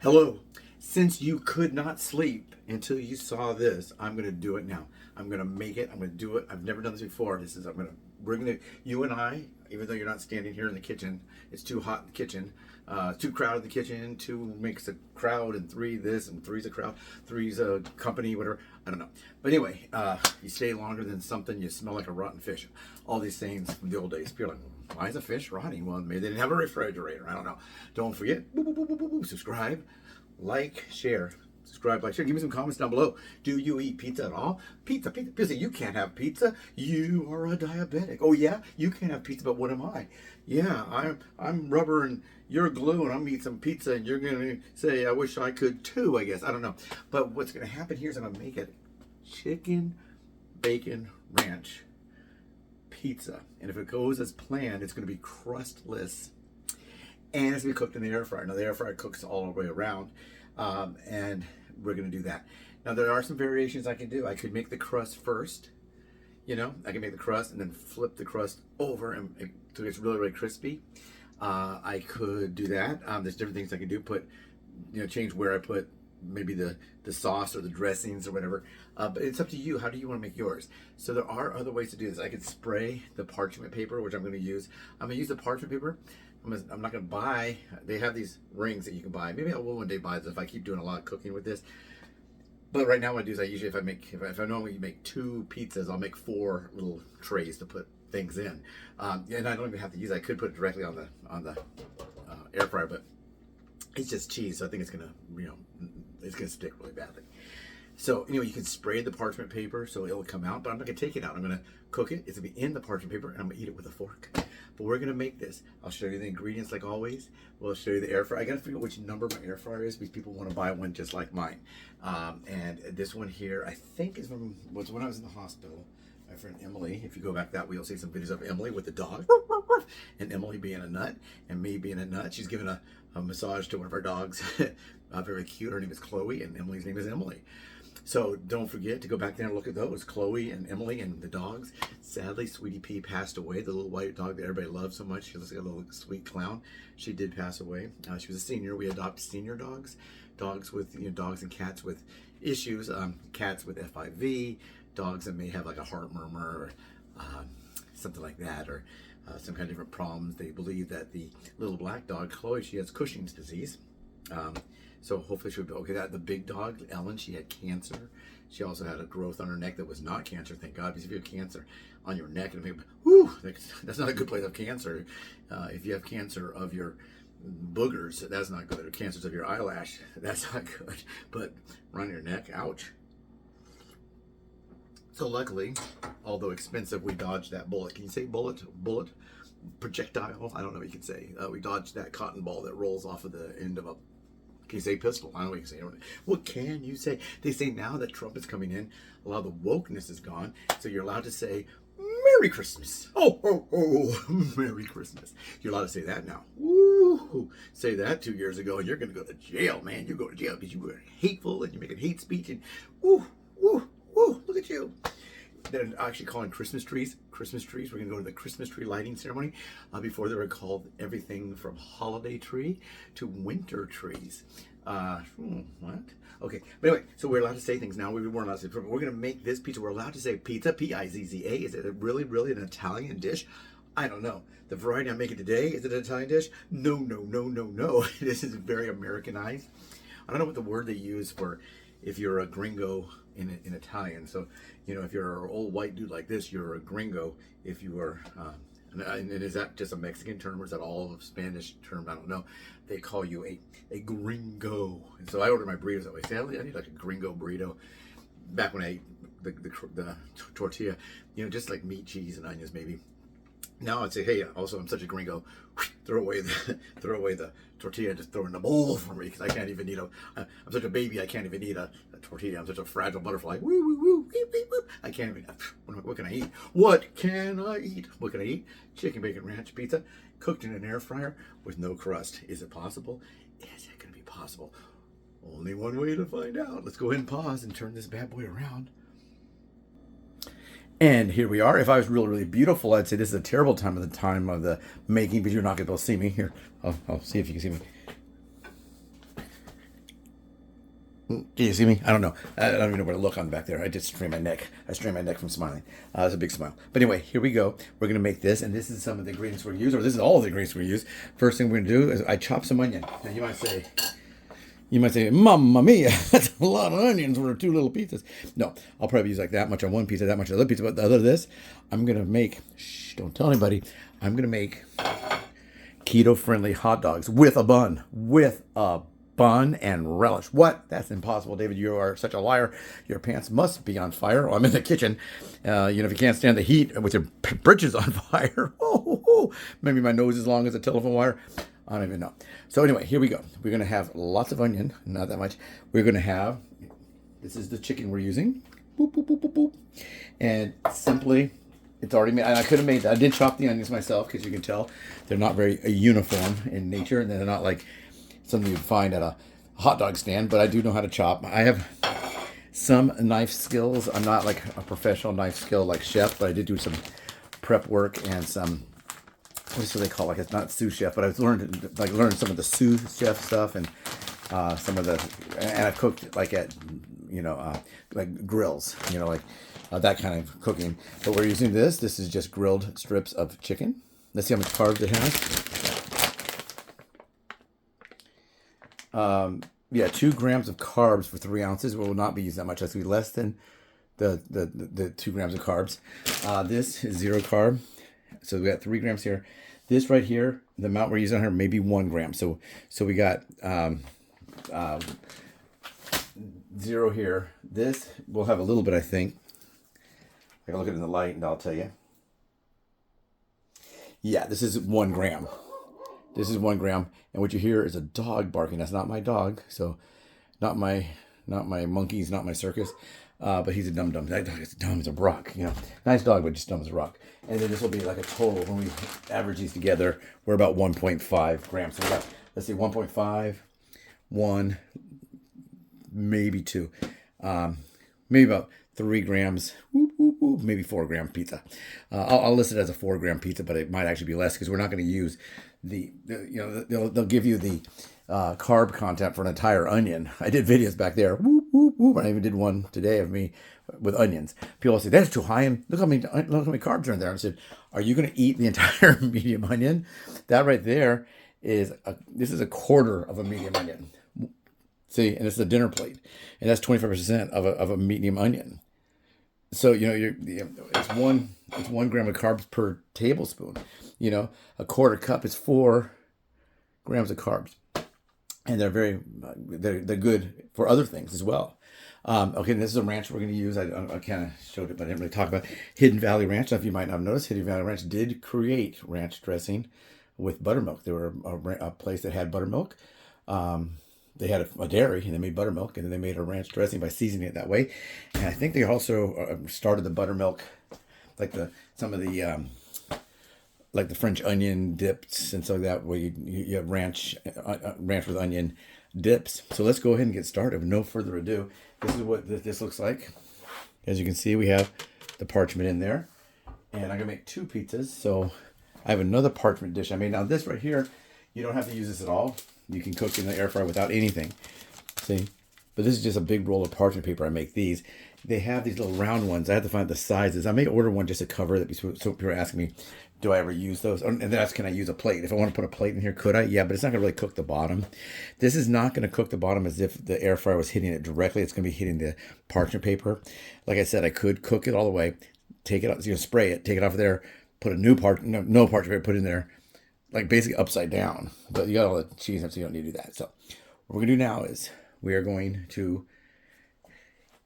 Hello. Since you could not sleep until you saw this, I'm going to do it now. I'm going to make it. I'm going to do it. I've never done this before. We're going to, you and I, even though you're not standing here in the kitchen, it's too hot in the kitchen, too crowded in the kitchen, two makes a crowd, and three this, and three's a crowd, three's a company, whatever. I don't know. But anyway, you stay longer than something, you smell like a rotten fish. All these sayings from the old days. People are like, why is a fish rotting? Well, maybe they didn't have a refrigerator. I don't know. Don't forget, boop, boop, boop, boop, boop, boop, subscribe, like, share. Subscribe, like, share. Give me some comments down below. Do you eat pizza at all? Pizza. People say, you can't have pizza. You are a diabetic. Oh, yeah? You can't have pizza, but what am I? Yeah, I'm rubber and you're glue, and I'm eating some pizza, and you're going to say, I wish I could too, I guess. I don't know. But what's going to happen here is I'm going to make it chicken bacon ranch pizza. And if it goes as planned, it's going to be crustless. And it's going to be cooked in the air fryer. Now, the air fryer cooks all the way around. And we're going to do that. Now, there are some variations I can do. I could make the crust first. You know, I can make the crust and then flip the crust over and so it's really, really crispy. I could do that. There's different things I can do. Put, change where I put maybe the sauce or the dressings or whatever. But it's up to you. How do you want to make yours? So there are other ways to do this. I could spray the parchment paper, which I'm going to use. I'm going to use the parchment paper. I'm not going to buy, they have these rings that you can buy. Maybe I will one day buy this if I keep doing a lot of cooking with this. But right now what I do is I usually, if I normally make 2 pizzas, I'll make 4 little trays to put things in. And I don't even have to use it. I could put it directly on the air fryer, but it's just cheese. So I think it's going to, it's going to stick really badly. So, you can spray the parchment paper so it'll come out, but I'm not going to take it out. I'm going to cook it. It's going to be in the parchment paper, and I'm going to eat it with a fork. But we're going to make this. I'll show you the ingredients like always. We'll show you the air fryer. I got to figure out which number my air fryer is because people want to buy one just like mine. And this one here, I think was when I was in the hospital. My friend Emily, if you go back that way, you'll see some videos of Emily with the dog. And Emily being a nut and me being a nut. She's giving a massage to one of our dogs. Very cute. Her name is Chloe, and Emily's name is Emily. So don't forget to go back there and look at those. Chloe and Emily and the dogs. Sadly, Sweetie Pea passed away. The little white dog that everybody loves so much. She looks like a little sweet clown. She did pass away. She was a senior. We adopt senior dogs. Dogs with, dogs and cats with issues. Cats with FIV. Dogs that may have like a heart murmur or something like that. Or some kind of different problems. They believe that the little black dog, Chloe, she has Cushing's disease. So hopefully she'll be okay. The big dog, Ellen, she had cancer. She also had a growth on her neck that was not cancer, thank God. Because if you have cancer on your neck, that's not a good place to have cancer. If you have cancer of your boogers, that's not good. Or cancers of your eyelash, that's not good. But around your neck, ouch. So luckily, although expensive, we dodged that bullet. Can you say bullet? Bullet? Projectile? I don't know what you can say. We dodged that cotton ball that rolls off of the end of a... Can you say pistol? I don't know what you can say. What can you say? They say now that Trump is coming in, a lot of the wokeness is gone. So you're allowed to say, Merry Christmas. Oh, Merry Christmas. You're allowed to say that now. Woo! Say that 2 years ago and you're going to go to jail, man. You go to jail because you were hateful and you're making hate speech. And look at you. They're actually calling Christmas trees. We're going to go to the Christmas tree lighting ceremony. Before they were called everything from holiday tree to winter trees. What? Okay. But anyway, so we're allowed to say things now. We weren't allowed to say, but we're going to make this pizza. We're allowed to say pizza, P-I-Z-Z-A. Is it really an Italian dish? I don't know. The variety I'm making today, is it an Italian dish? No. This is very Americanized. I don't know what the word they use for if you're a gringo in Italian. So, if you're an old white dude like this, you're a gringo. If you are, and is that just a Mexican term or is that all of Spanish term? I don't know. They call you a gringo. And so I order my burritos that way. Say, I need like a gringo burrito. Back when I ate the tortilla, just like meat, cheese, and onions maybe. Now I'd say, hey, also I'm such a gringo. Throw away the tortilla and just throw it in a bowl for me because I can't even eat I'm such a baby. I can't even eat a tortilla. I'm such a fragile butterfly. Woo, beep, beep, boop. I can't even. What can I eat? What can I eat? What can I eat? Chicken bacon ranch pizza cooked in an air fryer with no crust. Is it possible? Is it going to be possible? Only one way to find out. Let's go ahead and pause and turn this bad boy around. And here we are. If I was really, really beautiful, I'd say this is a terrible time of the making, but you're not going to be able to see me. Here, I'll see if you can see me. Can you see me? I don't know. I don't even know where to look on back there. I just strained my neck. I strained my neck from smiling. That's a big smile. But anyway, here we go. We're going to make this, and this is some of the ingredients we're going to use, or this is all of the ingredients we're going to use. First thing we're going to do is I chop some onion. Now you might say, Mamma mia, that's a lot of onions for 2 little pizzas. No, I'll probably use like that much on one pizza, that much on the other pizza. But the other this, I'm going to make, don't tell anybody, I'm going to make keto-friendly hot dogs with a bun. And relish. What? That's impossible, David. You are such a liar. Your pants must be on fire. Oh, I'm in the kitchen. If you can't stand the heat with your britches on fire. Maybe my nose is long as a telephone wire. I don't even know. So anyway, here we go. We're going to have lots of onion. Not that much. We're going to have, this is the chicken we're using. Boop, boop, boop, boop, boop. And simply, it's already made. I could have made that. I did chop the onions myself because you can tell they're not very uniform in nature. And they're not like something you'd find at a hot dog stand, but I do know how to chop. I have some knife skills. I'm not like a professional knife skill like chef, but I did do some prep work and some, what do they call it? Like, it's not sous chef, but I've learned some of the sous chef stuff and some of the, and I've cooked like at, like grills, that kind of cooking. But we're using this. This is just grilled strips of chicken. Let's see how much carbs it has. 2 grams of carbs for 3 ounces. We will not be using that much. That's going to be less than the 2 grams of carbs. This is 0 carb. So we got 3 grams here. This right here, the amount we're using on here, maybe 1 gram. So we got 0 here. This we'll have a little bit, I think. I can look at it in the light and I'll tell you. Yeah, this is 1 gram. This is 1 gram, and what you hear is a dog barking. That's not my dog, so not my monkeys, not my circus, but he's a dum-dum. That dog is dumb as a rock, Nice dog, but just dumb as a rock. And then this will be like a total, when we average these together, we're about 1.5 grams. So we got, let's see, 1.5, 1, maybe 2, maybe about 3 grams, maybe 4 gram pizza. I'll list it as a 4 gram pizza, but it might actually be less because we're not going to use they'll give you the carb content for an entire onion. I did videos back there. I even did one today of me with onions. People say that's too high, and look how many carbs are in there. I said, are you going to eat the entire medium onion? That right there is this is a quarter of a medium onion. See, and it's a dinner plate, and that's 25% of a medium onion. So it's 1 gram of carbs per tablespoon. A quarter cup is 4 grams of carbs, and they're good for other things as well. Okay, this is a ranch we're going to use. I kind of showed it, but I didn't really talk about Hidden Valley Ranch. Now, if you might not have noticed, Hidden Valley Ranch did create ranch dressing with buttermilk. They were a place that had buttermilk. They had a dairy, and they made buttermilk, and then they made a ranch dressing by seasoning it that way. And I think they also started the buttermilk, like some of the like the French onion dips and stuff like that, where you have ranch with onion dips. So let's go ahead and get started. With no further ado, this is what this looks like. As you can see, we have the parchment in there, and I'm gonna make 2 pizzas. So I have another parchment dish I made. Now this right here, you don't have to use this at all. You can cook in the air fryer without anything. See? But this is just a big roll of parchment paper. I make these. They have these little round ones. I have to find the sizes. I may order one just to cover that. So people are asking me, do I ever use those? And that's, can I use a plate? If I want to put a plate in here, could I? Yeah, but it's not going to really cook the bottom. This is not going to cook the bottom as if the air fryer was hitting it directly. It's going to be hitting the parchment paper. Like I said, I could cook it all the way, take it out, spray it, take it off of there, put a new no parchment paper, put in there, like basically upside down. But you got all the cheese, so you don't need to do that. So what we're going to do now is we are going to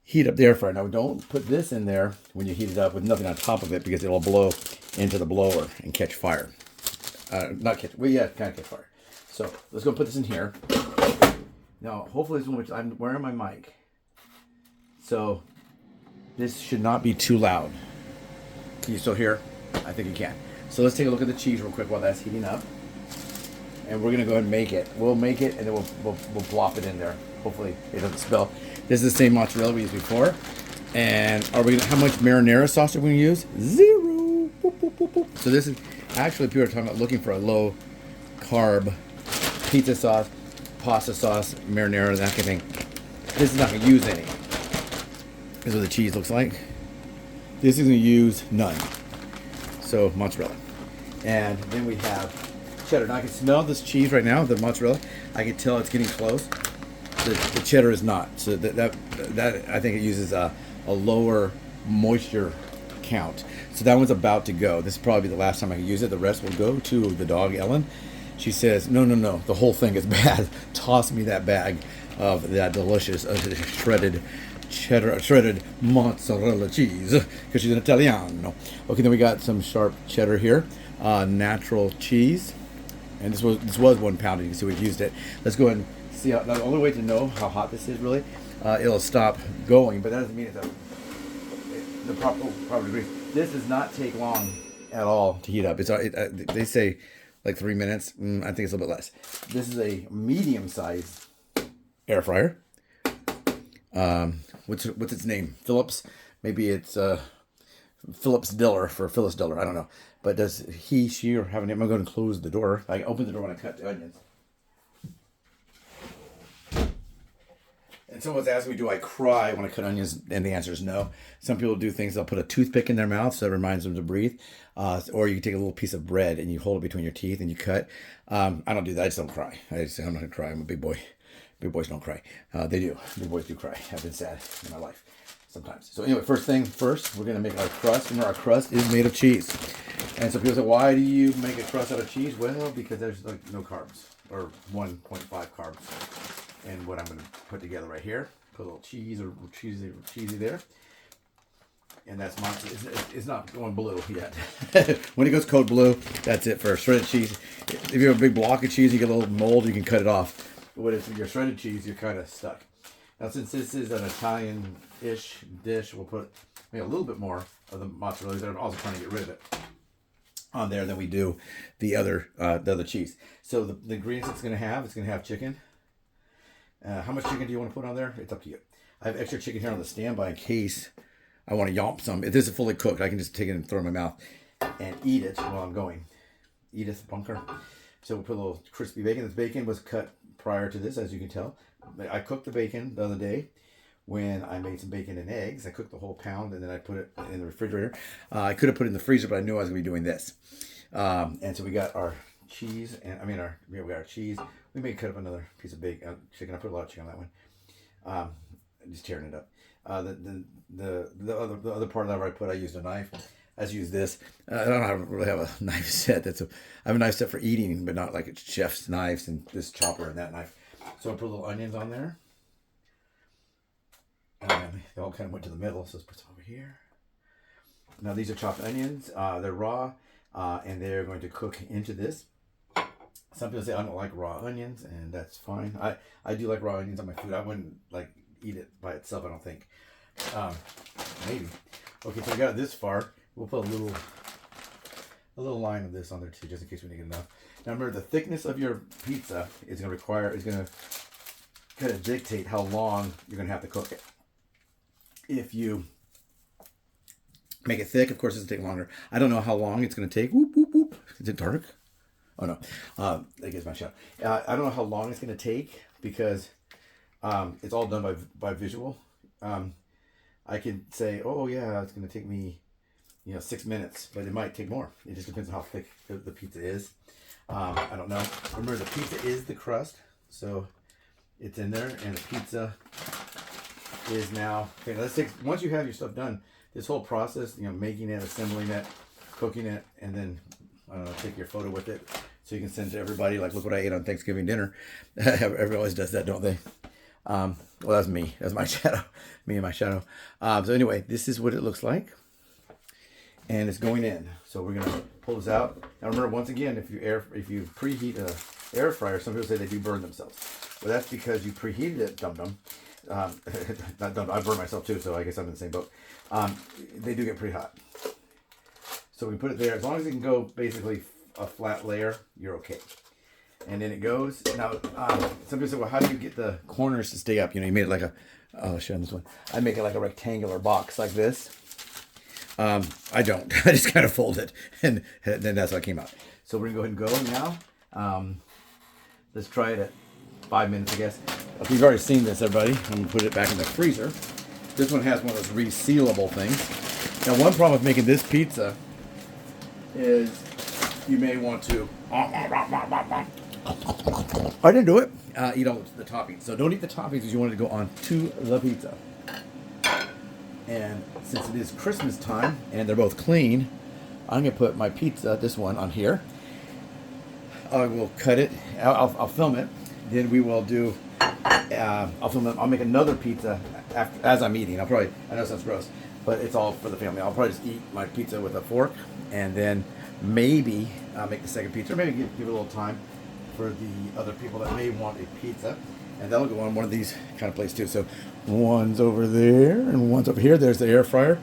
heat up the air fryer. Now, don't put this in there when you heat it up with nothing on top of it, because it'll blow into the blower and catch fire. Kind of catch fire. So let's go put this in here. Now, hopefully this one, which I'm wearing my mic, so this should not be too loud. Can you still hear? I think you can. So let's take a look at the cheese real quick while that's heating up. And we're gonna go ahead and make it. We'll make it, and then we'll plop it in there. Hopefully it doesn't spill. This is the same mozzarella we used before. And how much marinara sauce are we gonna use? 0. Boop, boop, boop, boop. So this is actually, people are talking about looking for a low carb pizza sauce, pasta sauce, marinara, that kind of thing. This is not going to use any. This is what the cheese looks like. This is going to use none. So mozzarella. And then we have cheddar. Now I can smell this cheese right now, the mozzarella. I can tell it's getting close. The cheddar is not. So that I think it uses a lower moisture count. So that one's about to go. This is probably the last time I can use it. The rest will go to the dog, Ellen. She says, no, the whole thing is bad. Toss me that bag of that delicious shredded cheddar, shredded mozzarella cheese, because she's an Italiano. Okay, then we got some sharp cheddar here, natural cheese, and this was 1 pound. You can see we've used it. Let's go ahead and see. Now, the only way to know how hot this is really, it'll stop going, but that doesn't mean it's the proper degree. This does not take long at all to heat up. They say like 3 minutes. I think it's a little bit less. This is a medium-sized air fryer. What's its name? Phillips. Maybe it's Phillips Diller for Phyllis Diller. I don't know. But does he, she, or have a name? I'm going to close the door. I open the door when I cut the onions. And someone's asking me, do I cry when I cut onions? And the answer is no. Some people do things, they'll put a toothpick in their mouth so it reminds them to breathe. Or you can take a little piece of bread and you hold it between your teeth and you cut. I don't do that. I just don't cry. I'm not going to cry. I'm a big boy. Big boys don't cry. They do. Big boys do cry. I've been sad in my life sometimes. So anyway, first thing first, we're going to make our crust. And our crust is made of cheese. And so people say, why do you make a crust out of cheese? Well, because there's like no carbs, or 1.5 carbs. And what I'm going to put together right here, put a little cheese or cheesy there. And that's it's not going blue yet. When it goes code blue, that's it for shredded cheese. If you have a big block of cheese, you get a little mold, you can cut it off. But when it's your shredded cheese, you're kind of stuck. Now, since this is an Italian-ish dish, we'll put maybe a little bit more of the mozzarella. They're also trying to get rid of it on there than we do the other cheese. So the ingredients it's going to have chicken. How much chicken do you want to put on there? It's up to you. I have extra chicken here on the standby in case I want to yomp some. If this is fully cooked, I can just take it and throw it in my mouth and eat it while I'm going. Edith Bunker. So we'll put a little crispy bacon. This bacon was cut prior to this, as you can tell. I cooked the bacon the other day when I made some bacon and eggs. I cooked the whole pound and then I put it in the refrigerator. I could have put it in the freezer, but I knew I was going to be doing this. And so we got our cheese, and we got our cheese. We may cut up another piece of bacon, chicken. I put a lot of chicken on that one. Just tearing it up. The other part of that I used a knife. I just use this. I don't really have a knife set. I have a knife set for eating, but not like a chef's knives and this chopper and that knife. So I put little onions on there. And they all kind of went to the middle, so let's put some over here. Now these are chopped onions. They're raw, and they're going to cook into this. Some people say I don't like raw onions, and that's fine. I do like raw onions on my food. I wouldn't like eat it by itself, I don't think. Maybe. Okay, so we got it this far. We'll put a little line of this on there too, just in case we didn't get enough. Now remember, the thickness of your pizza is going to kind of dictate how long you're going to have to cook it. If you make it thick, of course, it's going to take longer. I don't know how long it's going to take. Whoop, whoop, whoop. Is it dark? Oh no, that gets my shot. I don't know how long it's going to take because it's all done by visual. I can say, oh yeah, it's going to take me 6 minutes, but it might take more. It just depends on how thick the pizza is. I don't know. Remember, the pizza is the crust, so it's in there, and the pizza is now. Okay, once you have your stuff done, this whole process, making it, assembling it, cooking it, and then I don't know, take your photo with it so you can send to everybody. Like, look what I ate on Thanksgiving dinner. Everybody always does that, don't they? Well, that's me. That's my shadow. Me and my shadow. So anyway, this is what it looks like. And it's going in. So we're going to pull this out. Now remember, once again, if you preheat an air fryer, some people say they do burn themselves. Well, that's because you preheated it, dum-dum. Not dum-dum. I burn myself too, so I guess I'm in the same boat. They do get pretty hot. So we put it there. As long as it can go basically a flat layer, you're okay. And then it goes. Now, some people say, well, how do you get the corners to stay up? You made it like I'll show you this one. I make it like a rectangular box like this. I don't. I just kind of fold it, and then that's how it came out. So we're going to go ahead and go now. Let's try it at 5 minutes, I guess. If you've already seen this, everybody, I'm gonna put it back in the freezer. This one has one of those resealable things. Now, one problem with making this pizza is you may want to. I didn't do it. Eat all the toppings. So don't eat the toppings because you want it to go on to the pizza. And since it is Christmas time and they're both clean, I'm gonna put my pizza, this one, on here. I will cut it. I'll film it. Then we will do. I'll film it. I'll make another pizza as I'm eating. I know it sounds gross, but it's all for the family. I'll probably just eat my pizza with a fork, and then maybe make the second pizza, or maybe give it a little time for the other people that may want a pizza, and that'll go on one of these kind of plates too. So one's over there and one's over here. There's the air fryer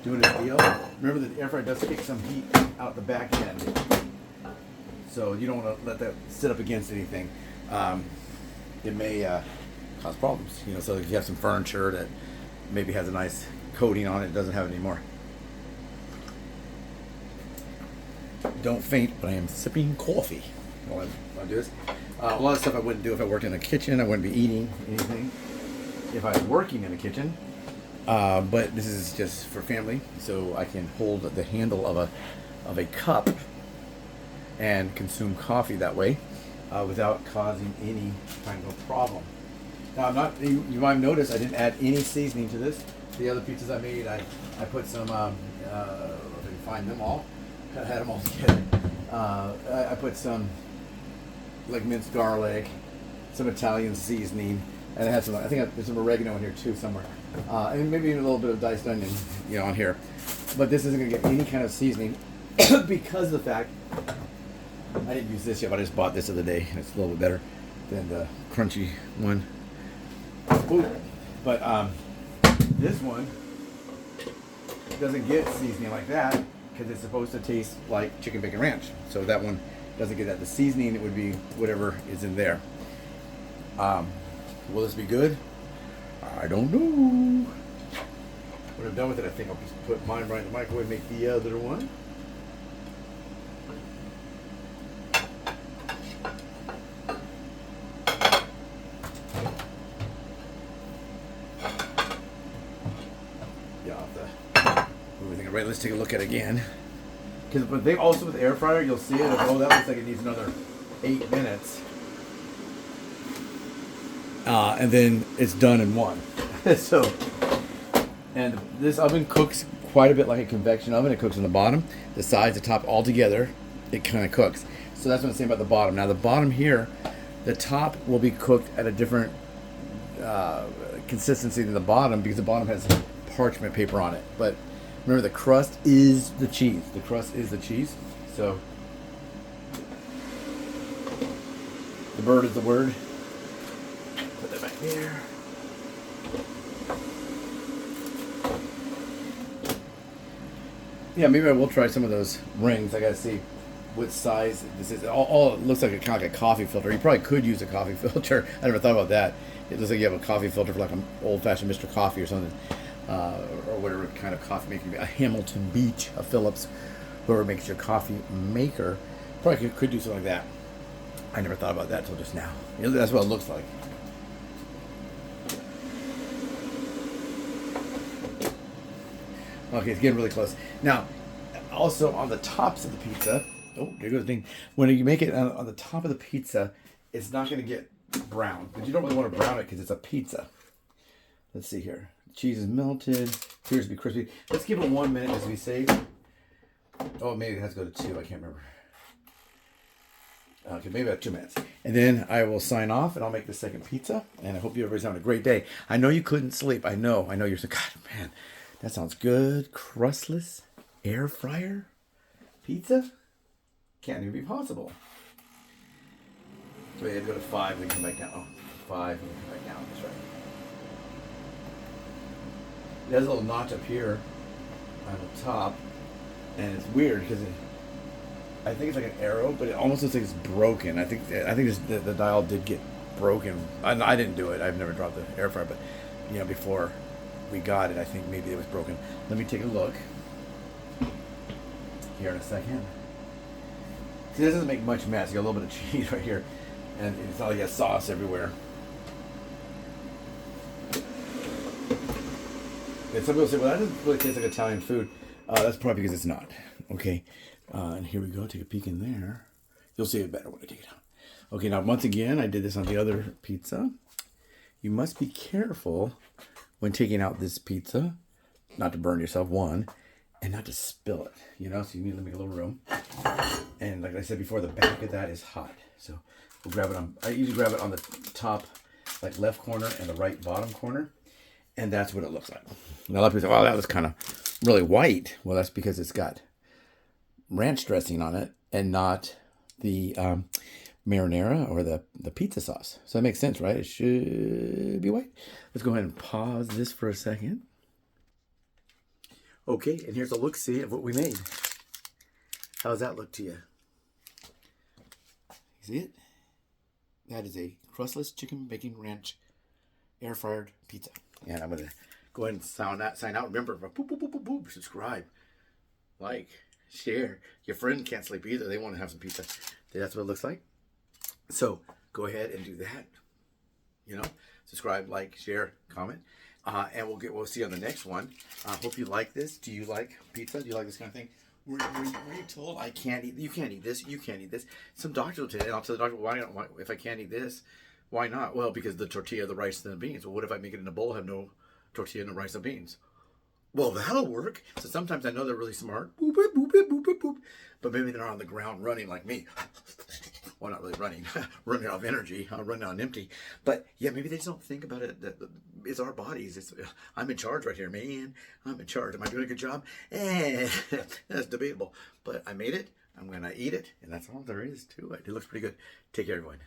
doing its deal. Remember that the air fryer does kick some heat out the back end, so you don't want to let that sit up against anything. It may cause problems, you know. So if you have some furniture that maybe has a nice coating on it, it doesn't have it anymore. Don't faint, but I am sipping coffee while I do this. A lot of stuff I wouldn't do if I worked in a kitchen. I wouldn't be eating anything if I was working in a kitchen. But this is just for family, so I can hold the handle of a cup and consume coffee that way without causing any kind of problem. Now, you might have noticed I didn't add any seasoning to this. The other pizzas I made, I put some, if I can find them all, I had them all together. I put some like minced garlic, some Italian seasoning, and I had some, I think there's some oregano in here too somewhere. And maybe even a little bit of diced onion, you know, on here. But this isn't gonna get any kind of seasoning because of the fact I didn't use this yet, but I just bought this the other day, and it's a little bit better than the crunchy one. Ooh. But this one doesn't get seasoning like that because it's supposed to taste like chicken bacon ranch. So that one doesn't get that. The seasoning, it would be whatever is in there. Will this be good? I don't know. When I'm done with it, I think I'll just put mine right in the microwave and make the other one. Right, let's take a look at it again. Because they also with the air fryer, you'll see it. Oh, that looks like it needs another 8 minutes, and then it's done in one. So, and this oven cooks quite a bit like a convection oven. It cooks on the bottom, the sides, the top, all together. It kind of cooks. So that's what I'm saying about the bottom. Now the bottom here, the top will be cooked at a different consistency than the bottom because the bottom has parchment paper on it, but remember, the crust is the cheese. The crust is the cheese. So, the bird is the word. Put that back there. Yeah, maybe I will try some of those rings. I gotta see what size this is. All it looks like kind of like a coffee filter. You probably could use a coffee filter. I never thought about that. It looks like you have a coffee filter for like an old-fashioned Mr. Coffee or something. Or whatever kind of coffee maker, a Hamilton Beach, a Phillips, whoever makes your coffee maker, probably could do something like that. I never thought about that till just now. You know, that's what it looks like. Okay, it's getting really close. Now, also on the tops of the pizza, oh, there goes the thing. When you make it on the top of the pizza, it's not going to get brown, but you don't really want to brown it because it's a pizza. Let's see here. Cheese is melted. Appears to be crispy. Let's give it 1 minute as we say. Oh, maybe it has to go to 2. I can't remember. Okay, maybe about 2 minutes. And then I will sign off and I'll make the second pizza. And I hope you everybody's having a great day. I know you couldn't sleep. I know you're saying, God, man, that sounds good. Crustless air fryer pizza? Can't even be possible. So we have to go to 5 and then come back down. Oh, 5 and then come back down. That's right. There's a little notch up here on the top, and it's weird because I think it's like an arrow, but it almost looks like it's broken. I think the dial did get broken. I didn't do it. I've never dropped the air fryer, but you know, before we got it, I think maybe it was broken. Let me take a look here in a second. See, this doesn't make much mess. You got a little bit of cheese right here, And it's all, he has sauce everywhere. And some people say, well, that doesn't really taste like Italian food. That's probably because it's not. Okay. And here we go. Take a peek in there. You'll see it better when I take it out. Okay, now once again, I did this on the other pizza. You must be careful when taking out this pizza, not to burn yourself, one, and not to spill it, you know, so you need to make a little room. And like I said before, the back of that is hot. So we'll grab it on, I usually grab it on the top, like left corner and the right bottom corner. And that's what it looks like. Now a lot of people say, well, that was kind of really white. Well, that's because it's got ranch dressing on it and not the marinara or the pizza sauce. So that makes sense, right? It should be white. Let's go ahead and pause this for a second. Okay, and here's a look-see of what we made. How does that look to you? See it? That is a crustless chicken bacon ranch air-fryered pizza. And I'm going to go ahead and sign out. Remember, boop, boop, boop, boop, boop, subscribe, like, share. Your friend can't sleep either. They want to have some pizza. That's what it looks like. So go ahead and do that. You know, subscribe, like, share, comment. And we'll see you on the next one. Hope you like this. Do you like pizza? Do you like this kind of thing? Were you told I can't eat? You can't eat this. You can't eat this. Some doctor will tell you, and I'll tell the doctor, why if I can't eat this, why not? Well, because the tortilla, the rice, and the beans. Well, what if I make it in a bowl, have no tortilla, no rice, and beans? Well, that'll work. So sometimes I know they're really smart. Boop, boop, boop, boop, boop, boop. But maybe they're on the ground running like me. Well, not really running. Running off energy. Running on empty. But yeah, maybe they just don't think about it. That it's our bodies. I'm in charge right here, man. I'm in charge. Am I doing a good job? That's debatable. But I made it. I'm going to eat it. And that's all there is to it. It looks pretty good. Take care, everyone.